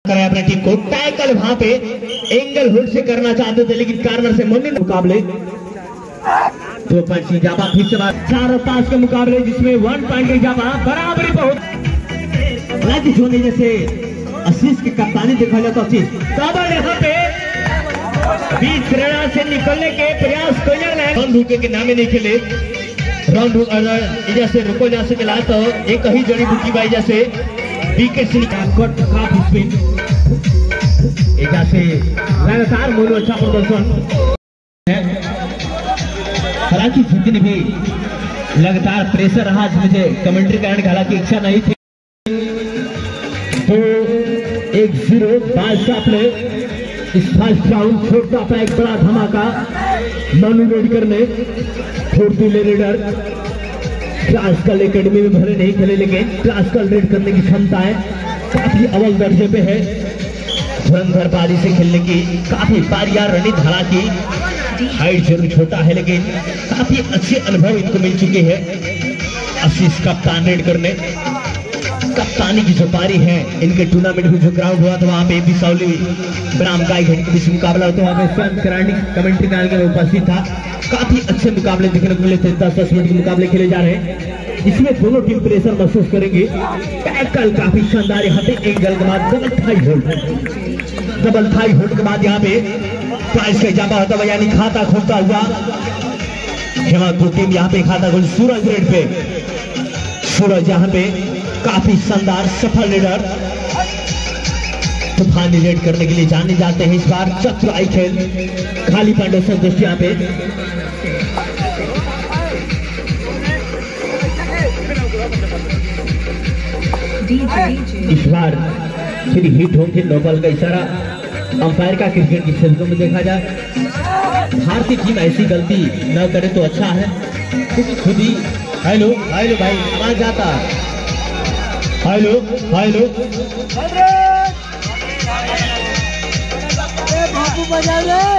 कराया अपनी टीम को। टैकल वहां पे एंगल होल्ड से करना चाहते थे लेकिन कार्नर से मुन्नी मुकाबले 2 पॉइंट की इजाफा फिर से 4 और 5 के मुकाबले जिसमें 1 पॉइंट की इजाफा बराबरी बहुत राज्य होने जैसे आशीष की कप्तानी देखा जाए तो आशीष डबल यहाँ पे बीच श्रेणा से निकलने के प्रयास राउंड रुके के नामे नहीं खेले। राउंड अगर से रुको जा सके तो एक ही जड़ी बूटी बाई जैसे विकेट से निकाल काफी स्पिन से लगातार मोनू अच्छा प्रदर्शन है। हालांकि जितनी भी लगातार प्रेशर रहा मुझे कमेंट्री करने की हालांकि इच्छा नहीं थी। तो 1-0 बादशाह प्ले इस फर्स्ट राउंड छोटा था एक बड़ा धमाका मनु रेडकर ने फुर्तीले रेडर क्लासिकल एकेडमी में भले नहीं खेले लेकिन क्लासिकल रेड करने की क्षमता है काफी अव्वल दर्जे पे है। धुरंधर पारी से खेलने की काफी बारियां रणनीति हालांकि हाइट जरूर छोटा है लेकिन काफी अच्छे अनुभव इनको मिल चुके हैं। आशीष कप्तान रेड करने कप्तानी की जो पारी है इनके टूर्नामेंट में जो ग्राउंड हुआ था वहां पे बिसौली ब्राह्म गाय घंटे के बीच मुकाबला होता वहां पे स्वयं करानी कमेंट्री करने में उपस्थित था। काफी अच्छे मुकाबले देखने को मिले थे। 10-10 मिनट के मुकाबले खेले जा रहे हैं। इसमें दोनों टीम प्रेशर महसूस करेंगे। टैकल काफी शानदार यहाँ पे एंगल के बाद डबल थाई होल्ड के बाद यहाँ पे प्राइस का इजाफा होता हुआ यानी खाता खोलता हुआ हेमंतपुर टीम यहाँ पे खाता खोल सूरज रेड पे सूरज यहाँ पे काफी शानदार सफल रेडर तूफानी रेड करने के लिए जाने जाते हैं। इस बार चतुराई खेल खाली पांडे संतोष यहाँ पे इस बार फिर हिट होंगे नोबल का इशारा अंपायर का क्रिकेट की खेलों में देखा जाए। भारतीय टीम ऐसी गलती न करे तो अच्छा है क्योंकि खुद ही हेलो हेलो भाई आवाज जाता हेलो हेलो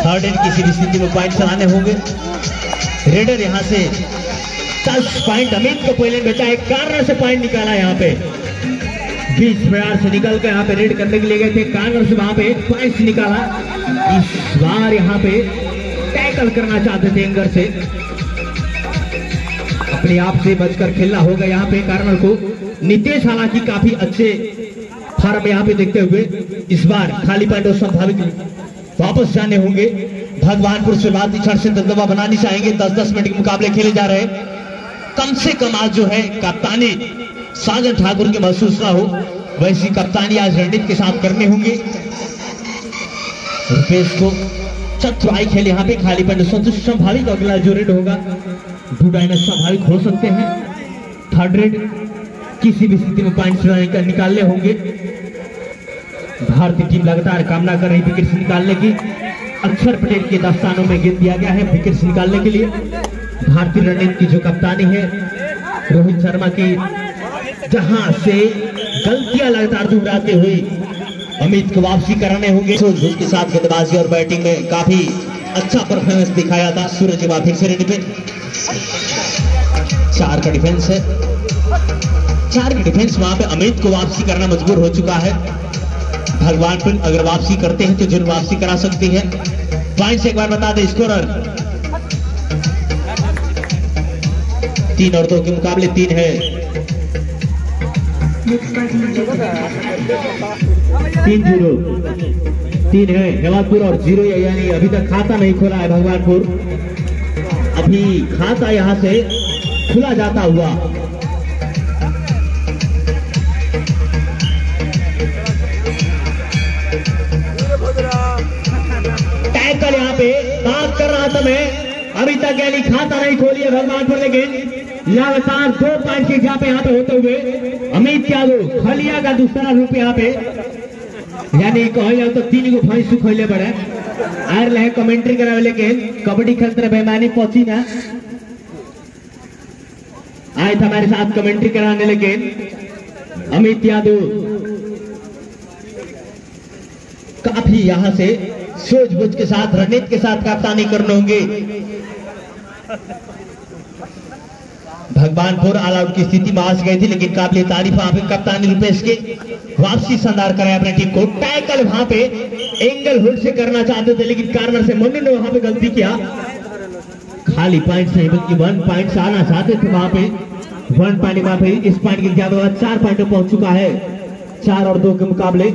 थर्ड एंड किसी भी स्थिति में पॉइंट चलाने होंगे। रेडर यहाँ से 10 पॉइंट अमित को पहले बचा है कार्नर से पॉइंट निकाला यहाँ पे 20 मिनट से निकल कर यहाँ पे रेड करने के लिए गए थे कार्नर से वहां पे पॉइंट निकाला। इस बार यहाँ पे टैकल करना चाहते थे एंगर से अपने आप से बचकर खेलना होगा यहाँ पे कार्नर को। नितेश हालांकि काफी अच्छे फॉर्म यहाँ पे देखते हुए इस बार खाली पॉइंट और संभावित वापस जाने होंगे। भगवानपुर शुरुआती क्षण से दबदबा बनानी चाहेंगे। 10-10 मिनट के मुकाबले खेले जा रहे हैं। कम से कम आज जो है कप्तानी साजन ठाकुर की महसूस ना हो वैसी कप्तानी आज रणनीति के साथ करने होंगे। रुपेश को चतुराई खेल यहाँ पे खाली पॉइंट संतोष संभावित अगला जो रेड होगा 2 डायनस स्वाभाविक हो सकते हैं। थर्ड रेड किसी भी स्थिति में पॉइंट्स निकालने होंगे। भारतीय टीम लगातार कामना कर रही विकेट निकालने की। अक्षर पटेल के दस्तानों में गेंद दिया गया है विकेट निकालने के लिए। भारतीय रणनीति की जो कप्तानी है रोहित शर्मा की जहां से गलतियां लगातार दोहराते हुए अमित को वापसी कराने होंगे। सूरज के साथ गेंदबाजी और बैटिंग में काफी अच्छा परफॉर्मेंस दिखाया था। सूरज के बाद फिर से डिफेंस 4 का डिफेंस है। 4 की डिफेंस वहां पे अमित को वापसी करना मजबूर हो चुका है। भगवानपुर अगर वापसी करते हैं तो जरूर वापसी करा सकती है। पॉइंट्स एक बार बता दे स्कोरर 3 और 2 के मुकाबले 3 है। 3-0 है हेमंतपुर और 0 यानी अभी तक खाता नहीं खोला है भगवानपुर। अभी खाता यहां से खुला जाता हुआ टैकल यहाँ पे बात कर रहा था मैं अभी तक यानी खाता नहीं खोली है भगवानपुर लेकिन लगातार 2 पॉइंट के यहाँ पे होते हुए अमित यादव खलिया का दूसरा रूप यहाँ पे यानी कहे जाओ तो 3 गो भैंस खोले पड़े आर रहे कमेंट्री करावे लेकिन कबड्डी खेलते बेमानी पहुंची ना आए थे हमारे साथ कमेंट्री कराने लेकिन अमित यादव काफी यहां से सूझबूझ के साथ रणनीति के साथ कप्तानी करने होंगे। भगवानपुर ऑल आउट की स्थिति में आ गई थी, लेकिन काबिल तारीफ वहां पे कप्तानी रुपेश के वापसी शानदार कराया अपने टीम को। टैकल वहां पे एंगल हुड से करना चाहते थे, लेकिन कार्नर से मनु ने वहां पे गलती किया। खाली पॉइंट नहीं बल्कि 1 पॉइंट से आना चाहते थे वहां पे। 1 पॉइंट वहां पे इस पॉइंट के बाद 4 पॉइंट पहुंच चुका है। 4 और 2 के मुकाबले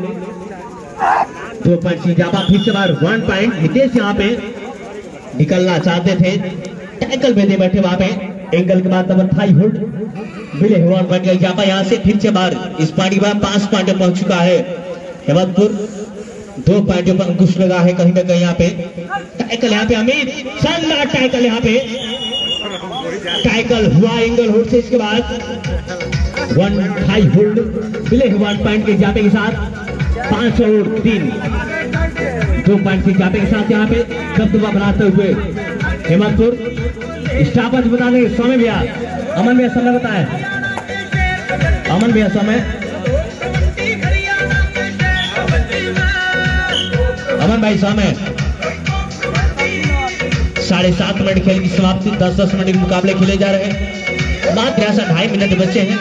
2 पॉइंट से ज्यादा। फिर से बार 1 पॉइंट हितेश यहाँ पे निकलना चाहते थे, टैकल में दे बैठे वहां पे। एंगल के बाद डबल थाई होल्ड मिले हुआ बन गया जापा यहाँ से। फिर से बार इस पार्टी के बाद 5 पॉइंट पहुंच चुका है हेमंतपुर। 2 पॉइंटों पर अंकुश लगा है कहीं ना कहीं यहाँ पे। टैकल यहाँ पे अमित शानदार टैकल यहाँ पे। टैकल हुआ एंगल होल्ड से, इसके बाद 1 हाई होल्ड मिले हुआ 1 पॉइंट के जापे के साथ। 5 और 3 2 पॉइंट के जापे के साथ यहाँ पे दबदबा बनाते हुए हेमंतपुर। स्टाफर्स बता देंगे समय भैया, अमन भैया समय बताए। अमन भैया समय, अमन भाई समय 7.5 मिनट खेल की समाप्ति। 10-10 मिनट के मुकाबले खेले जा रहे हैं। मात्र ऐसा 2.5 मिनट बचे हैं।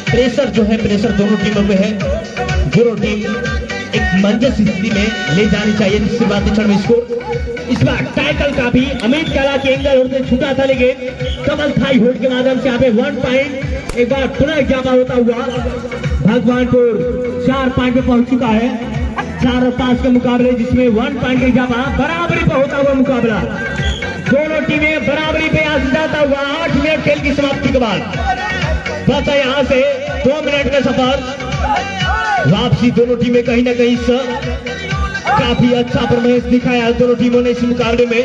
प्रेशर जो है प्रेशर दोनों टीमों पे है। दोनों टीम एक मंजस स्थिति में ले जानी चाहिए, जिससे बात क्षण में स्कोर। इस बार टाइटल का भी अमित कला के एंगल होल्ड से छूटा था, लेकिन कमल थाई होल्ड के माध्यम से यहाँ पे 1 पॉइंट एक बार पुनः इजाफा होता हुआ भगवानपुर 4 पॉइंट पे पहुंच चुका है। 4 और 5 के मुकाबले, जिसमें 1 पॉइंट का इजाफा। बराबरी पे होता हुआ मुकाबला, दोनों टीमें बराबरी पे आज जाता हुआ 8 मिनट खेल की समाप्ति के बाद। बचा यहाँ से 2 मिनट का सफर। वापसी दोनों टीमें कहीं ना कहीं काफी अच्छा परफॉर्मेंस दिखाया दोनों टीमों ने इस मुकाबले में।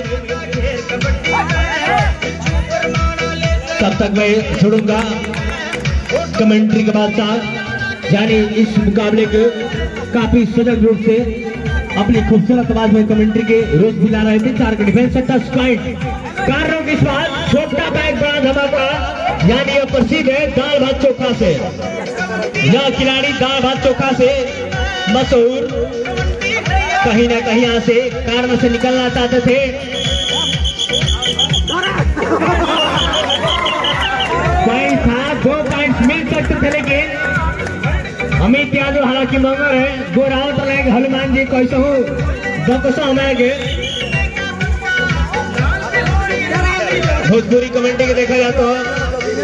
तब तक मैं छोड़ूंगा कमेंट्री के बाद साथ, यानी इस मुकाबले को काफी सजग रूप से अपनी खूबसूरत आवाज में कमेंट्री के रोज दिला रहे थे। 4 का डिफेंस 27 पॉइंट। कारणों के बाद छोटा बैग बड़ा धमाका, यानी यह प्रसिद्ध है दाल भात चोखा से। यह खिलाड़ी दाल भात चोखा से मशहूर कहीं ना कहीं यहाँ से कारण से निकलना चाहते थे। पॉइंट था, 2 पॉइंट मिल सकते थे, लेकिन अमित यादव हालांकि मंगर है। गोरावत रहेंगे हनुमान जी कैसे हो बकसा हमारे भोजपुरी कमेंट्री के देखा जाता है।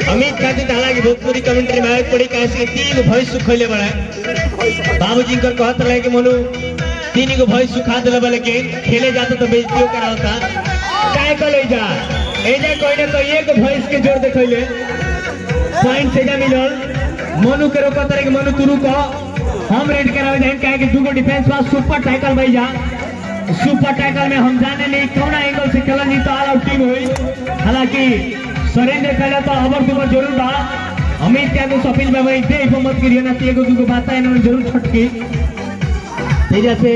अमित खातिर हालांकि भोजपुरी कमेंट्री में आयोग पड़ी कैसे 3 भैंस सुखले बड़ा बाबूजी कर कहते रहे कि मनु 3 को भैंस सुखा दिला, लेकिन खेले जाते तो बेइज्जती करा होता। टैकल एजा कोई ना कोई एक भैंस के जोर देखले पॉइंट से जा मिलल। मनु के रोकत रहे कि मनु तू रुको, हम रेड करावे देन काहे कि 2 डिफेंस पास सुपर टैकल भाई जा। सुपर टैकल में हम जाने नहीं कौन एंगल से खेलन नहीं तो ऑल आउट टीम हुई। हालांकि सरेंद्र पहले तो अबर दुबर जरूर बा। अमित यादव सफील में वही दे मत करिए ना, 1-2 बात है इन्होंने जरूर छटकी जैसे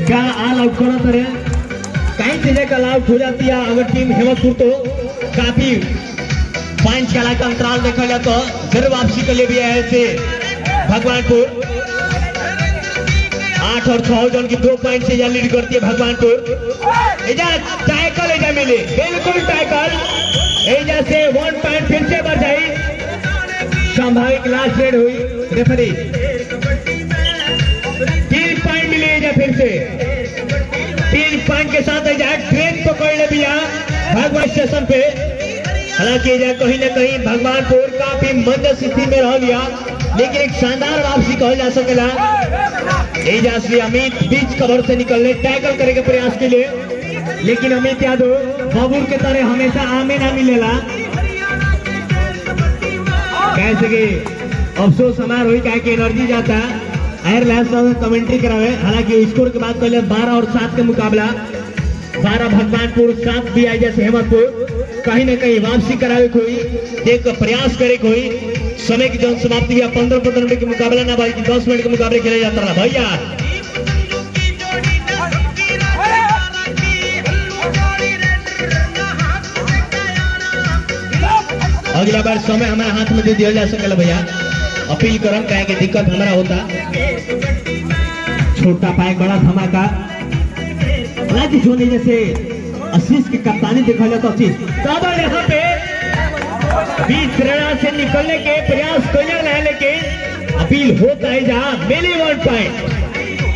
क्या ऑल आउट करते रहे। कहीं चीजें का आउट हो जाती है अगर टीम हेमंतपुर तो काफी पॉइंट का अंतराल देखा जाए तो जरूर वापसी के लिए भी है ऐसे भगवानपुर। 8 और 6 जन की 2 पॉइंट से लीड करती है भगवानपुर। एजा टैकल एजा मिले, बिल्कुल टैकल एजा से 1 पॉइंट फिर से बढ़ जाए। संभावित लास्ट रेड हुई रेफरी। 3 पॉइंट मिले एजा फिर से। 3 पॉइंट के साथ एजा ट्रेन पकड़ ले भैया भगवान स्टेशन पे। हालांकि एजा कहीं ना कहीं भगवानपुर काफी मंद स्थिति में रह गया, लेकिन एक शानदार वापसी कहल जा सकेला। एजा से अमित बीच कवर से निकलने टैकल करे के प्रयास के लिए, लेकिन अमित यादव बबूर के तरह हमेशा आमे ना मिलेला। कैसे कि अफसोस हमार हुई क्या कि एनर्जी जाता एयरलाइंस कमेंट्री करावे। हालांकि स्कोर के बाद पहले 12 और 7 के मुकाबला 12 भगवानपुर 7 भी आई जैसे हेमंतपुर कहीं ना कहीं वापसी करावे कोई देख प्रयास करे कोई। समय की जन समाप्ति 15-15 मिनट के मुकाबला ना बल्कि 10 मिनट के मुकाबले खेले जाता रहा भैया। अगला बार समय हमारे हाथ में दे दिया जा सकेला भैया। अपील करम कहे कि दिक्कत हमारा होता। छोटा पैक बड़ा धमाका, हालांकि जो नहीं जैसे आशीष की कप्तानी देखा जाता आशीष यहाँ पे बीच रणा से निकलने के प्रयास करना है, लेकिन अपील होता है जहां मेले 1 पॉइंट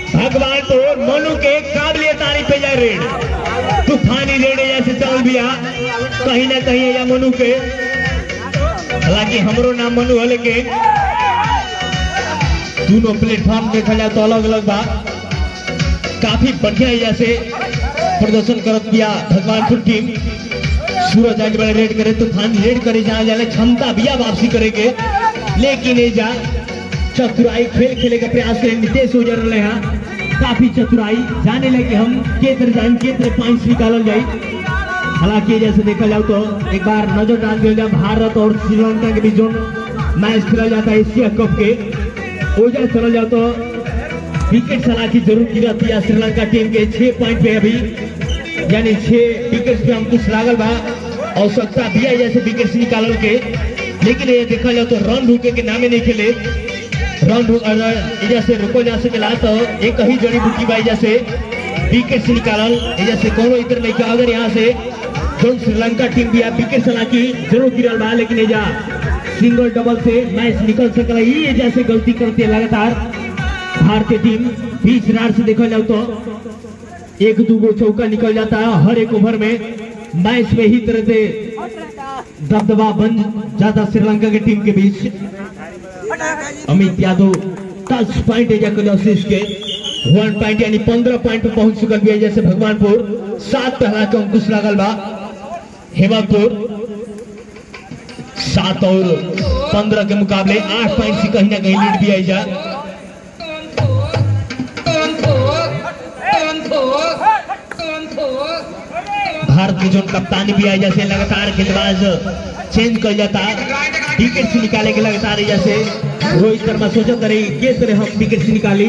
भगवान तो मनु के काबिलियत तारीफ पे जाए रेड तूफानी रेड जैसे चल दिया कहीं ना कहीं या मनु के, हालांकि हमरो नाम मनु है लेकिन दोनों प्लेटफॉर्म देखा जाए तो अलग अलग बात काफी बढ़िया जैसे प्रदर्शन करत किया भगवानपुर टीम। सूरज आगे बड़े रेड करे तूफानी रेड करे जहां जाने क्षमता भी वापसी करेंगे, लेकिन ये जा चतुराई खेल खेले का प्रयास करें नितेश उजर रहे हैं काफी चतुराई जाने लगे हम केतर जाए केतर पॉइंट्स निकाल जाए। हालांकि जैसे देखा जाए तो एक बार नजर डाल दिया जाए भारत और श्रीलंका के बीच जो मैच खेला जाता है एशिया कप के ओजा चला जाए तो विकेट हालांकि जरूर गिरती है श्रीलंका टीम के 6 पॉइंट पे अभी, यानी 6 विकेट पे हमको लागल बा आवश्यकता भी है जैसे विकेट निकाल के, लेकिन ये देखा जाए तो रन रुके के नामे नहीं खेले रन जैसे रुको जा सकेला तो एक ही जड़ी बूटी बाई जैसे विकेट से निकालल जैसे कोनो इधर नहीं किया। अगर यहाँ से जो श्रीलंका टीम भी विकेट हालांकि जरूर गिरल बा, लेकिन जा सिंगल डबल से मैच निकल सकला ये जैसे गलती करती है लगातार भारतीय टीम। 20 रन से देखा जाए तो 1-2 चौका निकल जाता है हर एक ओवर में, मैच में ही तरह से दबदबा बन जाता श्रीलंका की टीम के बीच। अमित यादव 10 पॉइंट के 1 पॉइंट यानी 15 पॉइंट पे पहुंच चुका है जैसे भगवानपुर 7 पहला के अंकुश लागल बा, हेमंतपुर 7 और 15 के मुकाबले 8 पॉइंट से कहीं ना कहीं लीड भी आई जा। भारत की जो कप्तानी भी आई जैसे लगातार गेंदबाज चेंज कर जाता विकेट से निकाले के लगातार जैसे रोहित शर्मा सोचा करे किस तरह हम विकेट से निकाली।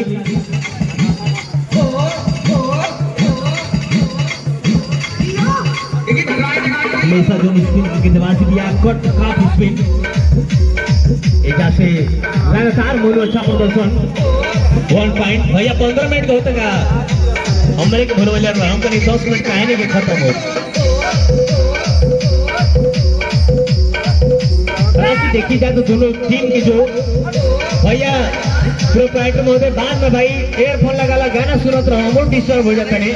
हमेशा जो स्पिन की गेंदबाजी दिया कट काफ स्पिन से लगातार मोनू अच्छा प्रदर्शन 1 पॉइंट भैया 15 मिनट का होता का हमारे के भरवल हम कहीं 10 मिनट का है नहीं खत्म हो। देखी जाए तो दोनों टीम की जो भैया प्रोप्राइटर महोदय बाद में भाई एयरफोन लगा गाना सुनत रहो हम डिस्टर्ब हो जाता है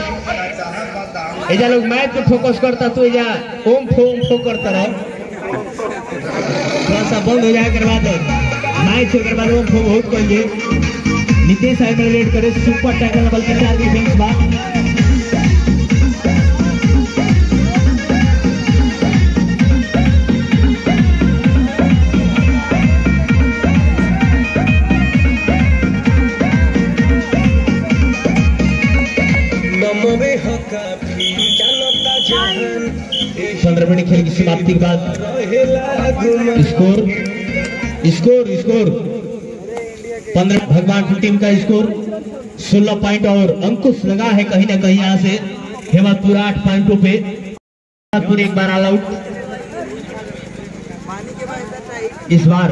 एजा लोग मैच पे फोकस करता तो एजा ओम फो करता रहो थोड़ा सा बंद हो जाए कर बाद मैच के बाद ओम फो बहुत करिए। नितेश आइमल रेड करे सुपर टैकल बल्कि 4 डिफेंस बाद चंद्रमणि खेल की समाप्ति के बाद स्कोर 15 भगवानपुर टीम का स्कोर 16 पॉइंट और अंकुश लगा है कहीं ना कहीं यहाँ से हेमंतपुर 8 पॉइंटों पे हेमंतपुर एक बार ऑल आउट। इस बार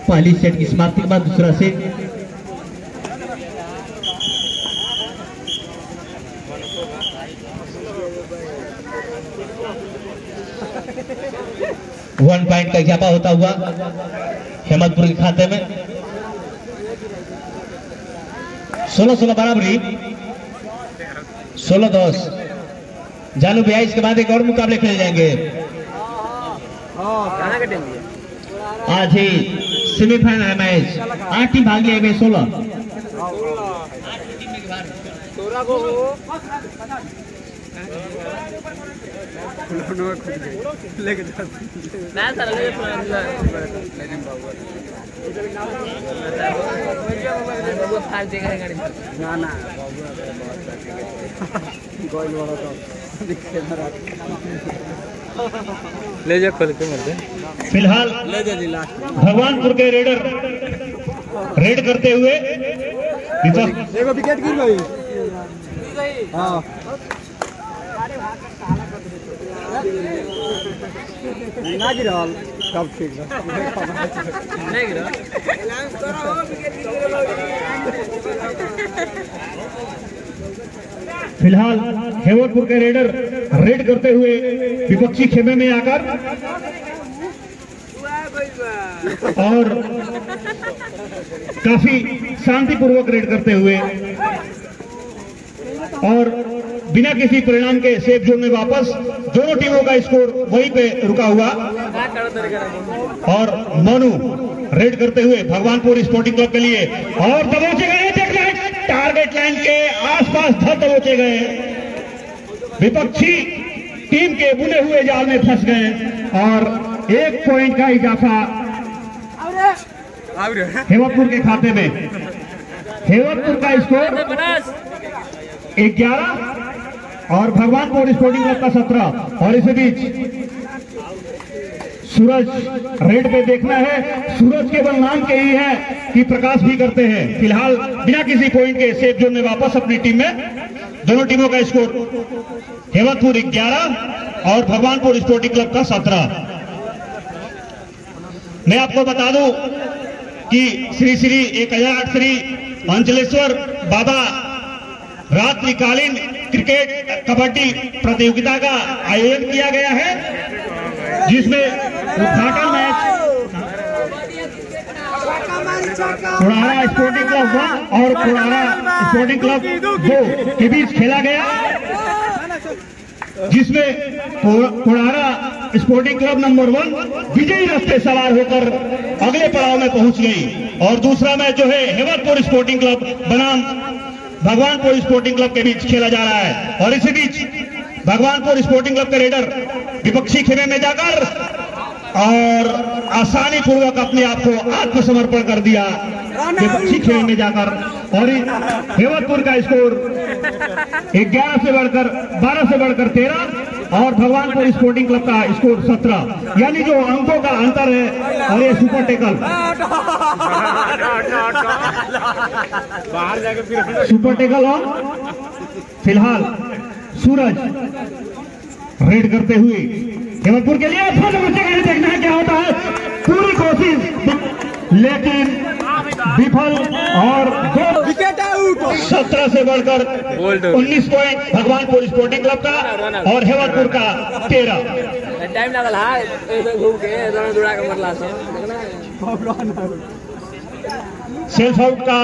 पहली सेट की समाप्ति के बाद दूसरा सेट वन पॉइंट का इजाफा होता हुआ हेमंतपुर के खाते में 16-16 बराबरी 16-10 जानू भैया। इसके बाद एक और मुकाबले खेले जाएंगे आज ही सेमीफाइनल मैच 8 टीम भाग लिया 16 ले जा खोल के मरते। फिलहाल भगवानपुर के रेडर रेड करते हुए देखो विकेट गिर गई। हाँ ना गिरल सब ठीक है नहीं गिरल फिलहाल हेमंतपुर के रेडर रेड करते हुए विपक्षी खेमे में आकर और काफी शांतिपूर्वक रेड करते हुए और बिना किसी परिणाम के सेफ जोन में वापस दोनों टीमों का स्कोर वहीं पे रुका हुआ और मनु रेड करते हुए भगवानपुर स्पोर्टिंग क्लब के लिए और दबोचे गए टारगेट लाइन के आसपास धर दबोचे गए, विपक्षी टीम के बुने हुए जाल में फंस गए और 1 पॉइंट का इजाफा हेवतपुर के खाते में। हेवतपुर का स्कोर 11 और भगवानपुर स्पोर्टिंग क्लब का 17 और इसी बीच सूरज रेड पे देखना है। सूरज केवल नाम के ही है कि प्रकाश भी करते हैं। फिलहाल बिना किसी पॉइंट के सेफ जोन में वापस अपनी टीम में दोनों टीमों का स्कोर हेवतपुर 11 और भगवानपुर स्पोर्टिंग क्लब का 17। मैं आपको बता दूं कि श्री श्री 1008 श्री अंचलेश्वर बाबा रात्रिकालीन क्रिकेट कबड्डी प्रतियोगिता का आयोजन किया गया है, जिसमें उद्घाटन मैच कुड़ारा स्पोर्टिंग क्लब 1 और कुड़ारा स्पोर्टिंग क्लब 2 के बीच खेला गया, जिसमें कुड़ारा स्पोर्टिंग क्लब नंबर 1 विजयी रस्ते सवार होकर अगले पड़ाव में पहुंच गई और दूसरा मैच जो है हेवतपुर स्पोर्टिंग क्लब बनाम भगवानपुर स्पोर्टिंग क्लब के बीच खेला जा रहा है। और इसी बीच भगवानपुर स्पोर्टिंग क्लब के रेडर विपक्षी खेमे में जाकर और आसानी पूर्वक अपने आप को आत्मसमर्पण कर दिया विपक्षी खेमे में जाकर और हेवतपुर का स्कोर 11 से बढ़कर 12 से बढ़कर 13 और भगवानपुर स्पोर्टिंग क्लब का स्कोर 17, यानी जो अंकों का अंतर है। और ये सुपर टेकल सुपर टेकल और फिलहाल सूरज रेड करते हुए हेवतपुर के लिए देखना है क्या होता है। पूरी कोशिश लेकिन विफल और 17 से बढ़कर 19 पॉइंट भगवानपुर स्पोर्टिंग क्लब का और हेवतपुर का 13। टाइम सेल्फ आउट का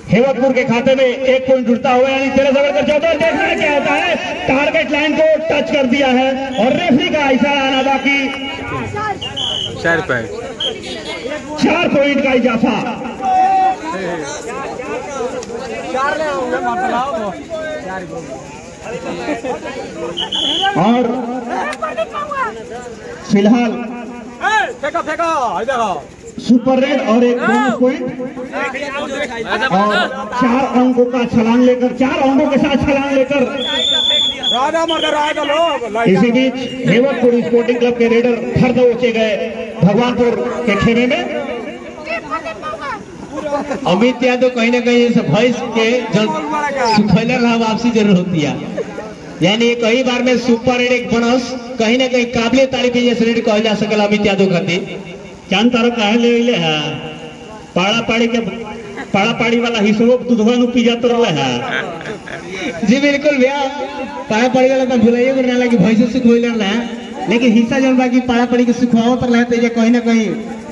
हेवतपुर के खाते में 1 पॉइंट जुड़ता हुआ, यानी 13 से बढ़कर 14। देखना है क्या होता है। टारगेट लाइन को टच कर दिया है और रेफरी का इशारा आना बाकी। 4 पॉइंट का इजाफा और फिलहाल सुपर रेड और 1 बोनस पॉइंट और 4 अंकों का छलांग लेकर 4 अंकों के साथ छलांग लेकर इसी बीच हेवतपुर स्पोर्टिंग क्लब के रेडर फर दबोचे गए भगवानपुर के खेमे में। अमित यादव कहीं ना कहीं भैंस के जब सुखैलर रहा वापसी जरूर होती है, यानी कई बार में सुपर रेड 1 बोनस कहीं ना कहीं काबिले तारीफ जैसे रेड कहल जा सकेला अमित यादव खातिर। चांद तारो कहे ले है पाड़ा पाड़ी वाला हिस्सों दूधवा नु पी जात रहे है। जी बिल्कुल भैया, पाड़ा पाड़ी वाला तो भुलाइए ना लगी भैंस सुख होइल ना, लेकिन हिस्सा जन बाकी पाड़ा पाड़ी के सुखवाओ तर रहते जे कहीं ना कहीं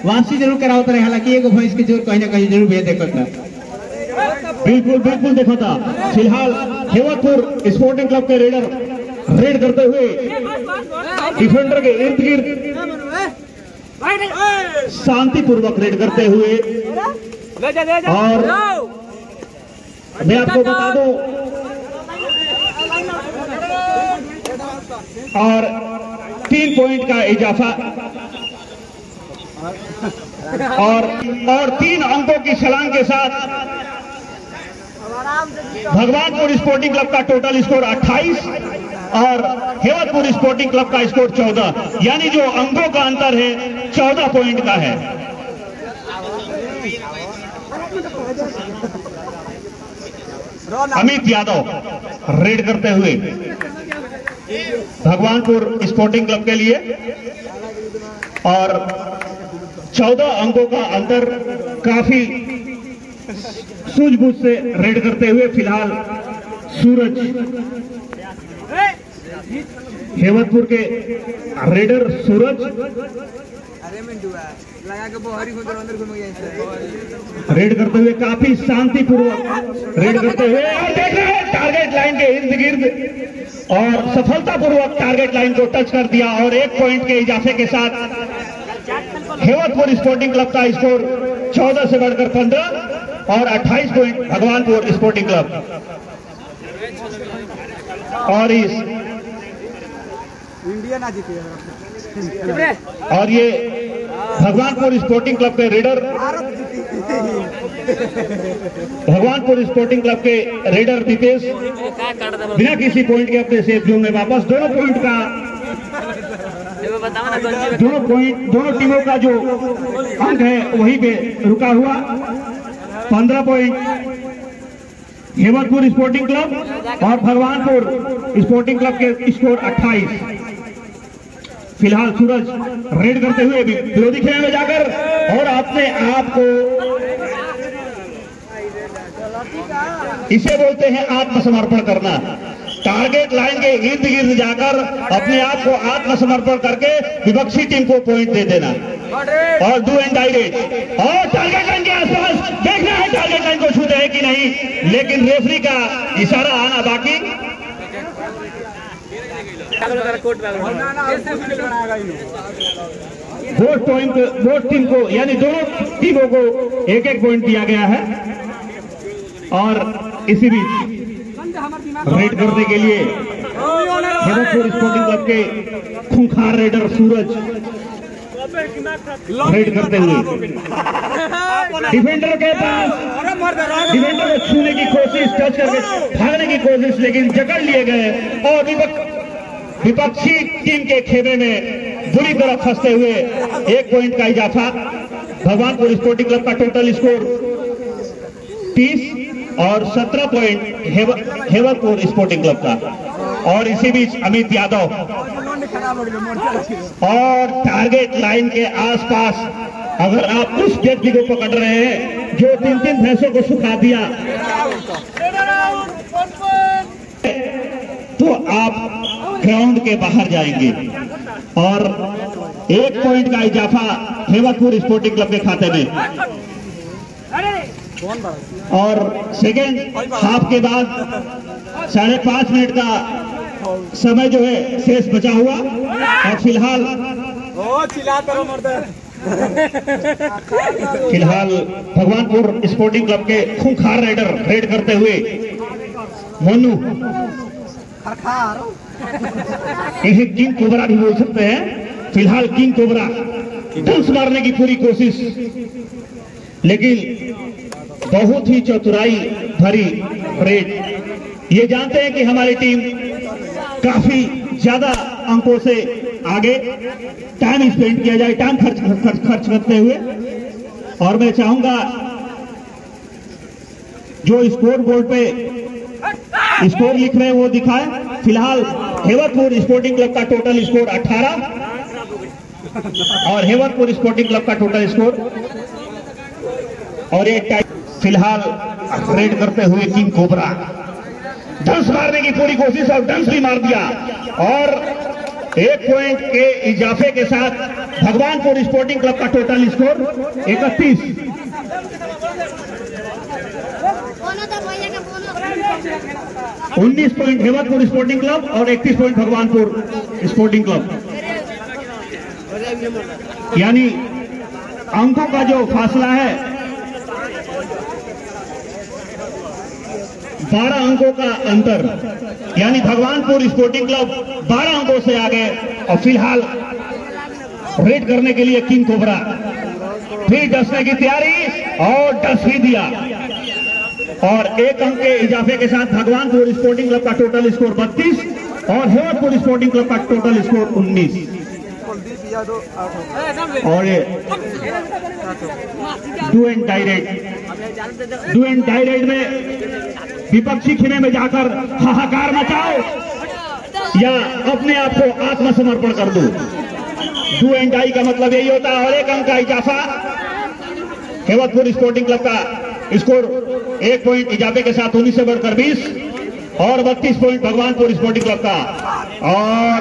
वापसी जरूर कराओ तर, हालांकि एगो भैंस के जोर कहीं ना कहीं जरूर भेज देखता। बिल्कुल बिल्कुल देखो था। फिलहाल हेवतपुर स्पोर्टिंग क्लब के रेडर रेड करते हुए डिफेंडर के इर्द गिर्द शांतिपूर्वक रेड करते हुए और मैं आपको बता दूं और 3 पॉइंट का इजाफा और 3 अंकों की छलांग के साथ भगवानपुर स्पोर्टिंग क्लब का टोटल स्कोर 28 और हेवतपुर स्पोर्टिंग क्लब का स्कोर 14, यानी जो अंकों का अंतर है 14 पॉइंट का है। अमित यादव रेड करते हुए भगवानपुर स्पोर्टिंग क्लब के लिए और 14 अंकों का अंतर काफी सूझबूझ से रेड करते हुए फिलहाल सूरज हेमतपुर के रेडर सूरज रेड करते हुए काफी शांतिपूर्वक रेड करते हुए और देख रहे हैं टारगेट लाइन के इर्द गिर्द और सफलतापूर्वक टारगेट लाइन को टच कर दिया और 1 पॉइंट के इजाफे के साथ हेमतपुर स्पोर्टिंग क्लब का स्कोर 14 से बढ़कर 15 और 28 पॉइंट भगवानपुर स्पोर्टिंग क्लब। और इस इंडिया ना जीती और ये भगवानपुर स्पोर्टिंग क्लब के रेडर भगवानपुर स्पोर्टिंग क्लब के रेडर दीपेश बिना किसी पॉइंट के अपने सेफ जोन में वापस दोनों टीमों का जो अंक है वहीं पे रुका हुआ। 15 पॉइंट हेमतपुर स्पोर्टिंग क्लब और भगवानपुर स्पोर्टिंग क्लब के स्कोर 28। फिलहाल सूरज रेड करते हुए विरोधी खेमे में जाकर और अपने आप को इसे बोलते हैं आत्मसमर्पण करना। टारगेट लाइन के इर्द गिर्द जाकर अपने आप को आत्मसमर्पण करके विपक्षी टीम को पॉइंट दे देना और डू एंड डायरेक्ट और टारगेट लाइन के आसपास देखना है टारगेट लाइन को छूते हैं कि नहीं, लेकिन रेफरी का इशारा आना बाकी। बोथ टीम को यानी दोनों टीमों को 1-1 पॉइंट दिया गया है। और इसी बीच रेड करने के लिए हेमतपुर स्पोर्टिंग क्लब के खूंखार रेडर सूरज रेड करते हुए डिफेंडर के पास डिफेंडर को छूने की कोशिश, टच करके भागने की कोशिश, लेकिन जकड़ लिए गए और विपक्षी टीम के खेमे में बुरी तरह फंसते हुए 1 पॉइंट का इजाफा। भगवानपुर स्पोर्टिंग क्लब का टोटल स्कोर 30 और 17 पॉइंट हेमतपुर स्पोर्टिंग क्लब का। और इसी बीच अमित यादव और टारगेट लाइन के आसपास अगर आप उस व्यक्ति को पकड़ रहे हैं जो 3-3 भैंसों को सुखा दिया तो आप ग्राउंड के बाहर जाएंगे। और 1 पॉइंट का इजाफा हेमतपुर स्पोर्टिंग क्लब के खाते में। और सेकेंड हाफ के बाद 5.5 मिनट का समय जो है शेष बचा हुआ और फिलहाल भगवानपुर स्पोर्टिंग क्लब के खूंखार रेडर रेड करते हुए मोनू, इसे किंग कोबरा भी बोल सकते हैं। फिलहाल किंग कोबरा डंस मारने की पूरी कोशिश, लेकिन बहुत ही चतुराई भरी रेड। ये जानते हैं कि हमारी टीम काफी ज्यादा अंकों से आगे, टाइम स्पेंड किया जाए, टाइम खर्च करते हुए। और मैं चाहूंगा जो स्कोर बोर्ड पे स्कोर लिख रहे हैं वो दिखाएं। फिलहाल हेमतपुर स्पोर्टिंग क्लब का टोटल स्कोर 18 और हेमतपुर स्पोर्टिंग क्लब का टोटल स्कोर और एक टाइम। फिलहाल रेड करते हुए किंग कोबरा डंस मारने की पूरी कोशिश और डंस भी मार दिया और 1 पॉइंट के इजाफे के साथ भगवानपुर स्पोर्टिंग क्लब का total score 31। 19 point Hematpur sporting club और 31 पॉइंट भगवानपुर स्पोर्टिंग क्लब। यानी अंकों का जो फासला है 12 अंकों का अंतर, यानी भगवानपुर स्पोर्टिंग क्लब 12 अंकों से आगे। और फिलहाल रेड करने के लिए किंग कोबरा फिर डसने की तैयारी और डस ही दिया और 1 अंक के इजाफे के साथ भगवानपुर स्पोर्टिंग क्लब का टोटल स्कोर 32 और हेमतपुर स्पोर्टिंग क्लब का टोटल स्कोर 19। और ये डू एंड डायरेक्ट में विपक्षी खेमे में जाकर हाहाकार मचाओ या अपने आप को आत्मसमर्पण कर दो। डू एंड डाई का मतलब यही होता है। और 1 अंक का इजाफा हेमतपुर स्पोर्टिंग क्लब का स्कोर 1 पॉइंट इजाफे के साथ 19 से बढ़कर 20 और 32 पॉइंट भगवानपुर स्पोर्टिंग क्लब का। और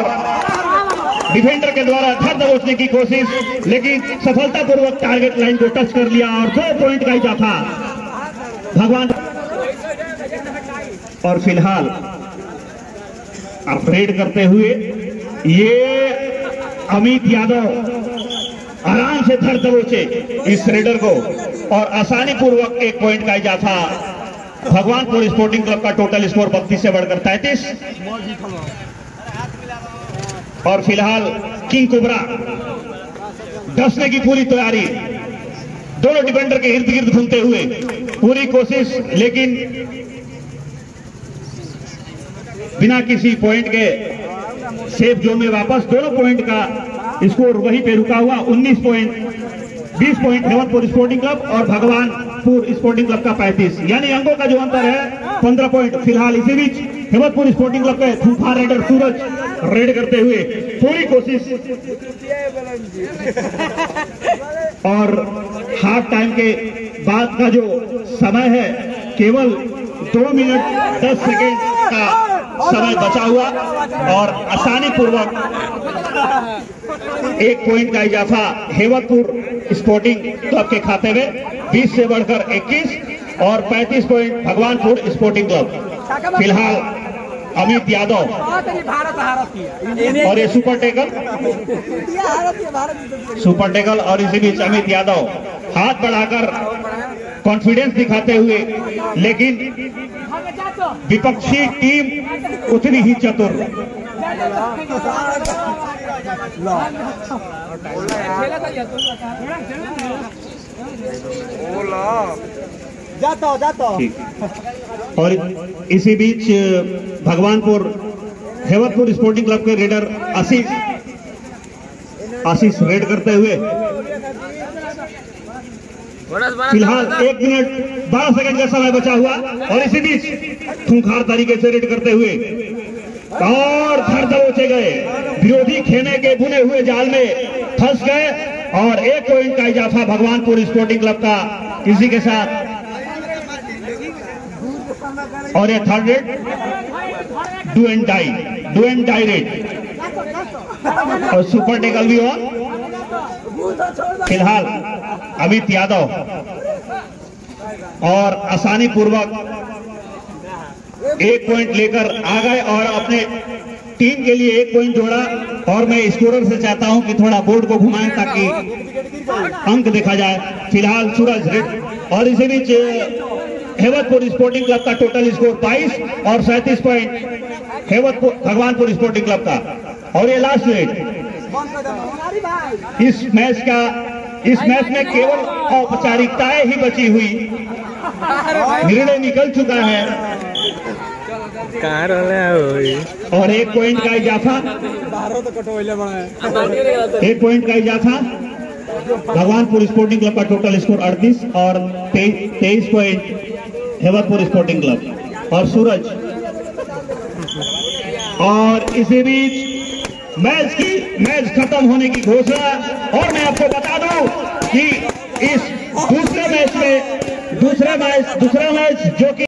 डिफेंडर के द्वारा धर दबोचने की कोशिश, लेकिन सफलतापूर्वक टारगेट लाइन को टच कर लिया और 2 पॉइंट का इजाफा भगवान। और फिलहाल अपग्रेड करते हुए ये अमित यादव आराम से धर दबोचे इस रेडर को और आसानी पूर्वक 1 पॉइंट का इजाफा भगवानपुर स्पोर्टिंग क्लब का। टोटल स्कोर 32 से बढ़कर 33। और फिलहाल किंग कोबरा डसने की पूरी तैयारी, दोनों डिफेंडर के इर्द गिर्द घूमते हुए पूरी कोशिश, लेकिन बिना किसी पॉइंट के सेफ जोन में वापस। दोनों पॉइंट का स्कोर वहीं पे रुका हुआ। 19 point, 20 point Hematpur sporting club और भगवानपुर स्पोर्टिंग क्लब का 35, यानी अंकों का जो अंतर है 15 पॉइंट। फिलहाल इसी बीच हेमतपुर स्पोर्टिंग क्लब के खूंखार रेडर सूरज रेड करते हुए पूरी कोशिश, और हाफ टाइम के बाद का जो समय है केवल 2 मिनट 10 सेकेंड का समय बचा हुआ और आसानी पूर्वक 1 पॉइंट का इजाफा हेमतपुर स्पोर्टिंग क्लब के खाते में। 20 से बढ़कर 21 और 35 पॉइंट भगवानपुर स्पोर्टिंग क्लब। फिलहाल अमित यादव और ये सुपर टेकल और इसी बीच अमित यादव हाथ बढ़ाकर कॉन्फिडेंस दिखाते हुए, लेकिन विपक्षी टीम उतनी ही चतुर। जाता और इसी बीच भगवानपुर हेमतपुर स्पोर्टिंग क्लब के रेडर आशीष रेड करते हुए फिलहाल 1 मिनट 12 सेकंड का समय बचा हुआ और इसी बीच खूंखार तरीके से रेड करते हुए और धर दबोचे गए। विरोधी खेमे के बुने हुए जाल में फंस गए और 1 पॉइंट का इजाफा भगवानपुर स्पोर्टिंग क्लब का इसी के साथ। और ये third raid do and die raid और सुपर टेकल भी ऑन। फिलहाल अमित यादव और आसानी पूर्वक 1 पॉइंट लेकर आ गए और अपने टीम के लिए 1 पॉइंट जोड़ा। और मैं स्कोरर से चाहता हूं कि थोड़ा बोर्ड को घुमाएं ताकि अंक देखा जाए। फिलहाल सूरज रेड और इसी बीच हेमतपुर स्पोर्टिंग क्लब का टोटल स्कोर 22 और 37 पॉइंट भगवानपुर स्पोर्टिंग क्लब का। और ये लास्ट रेड इस मैच में केवल औपचारिकताएं ही बची हुई, निर्णय निकल चुका है और 1 पॉइंट का इजाफा 1 पॉइंट का इजाफा भगवानपुर स्पोर्टिंग क्लब का टोटल स्कोर 38 और 23 पॉइंट हेमतपुर स्पोर्टिंग क्लब और सूरज। और इसी बीच मैच खत्म होने की घोषणा। और मैं आपको बता दूं कि इस दूसरा मैच जो कि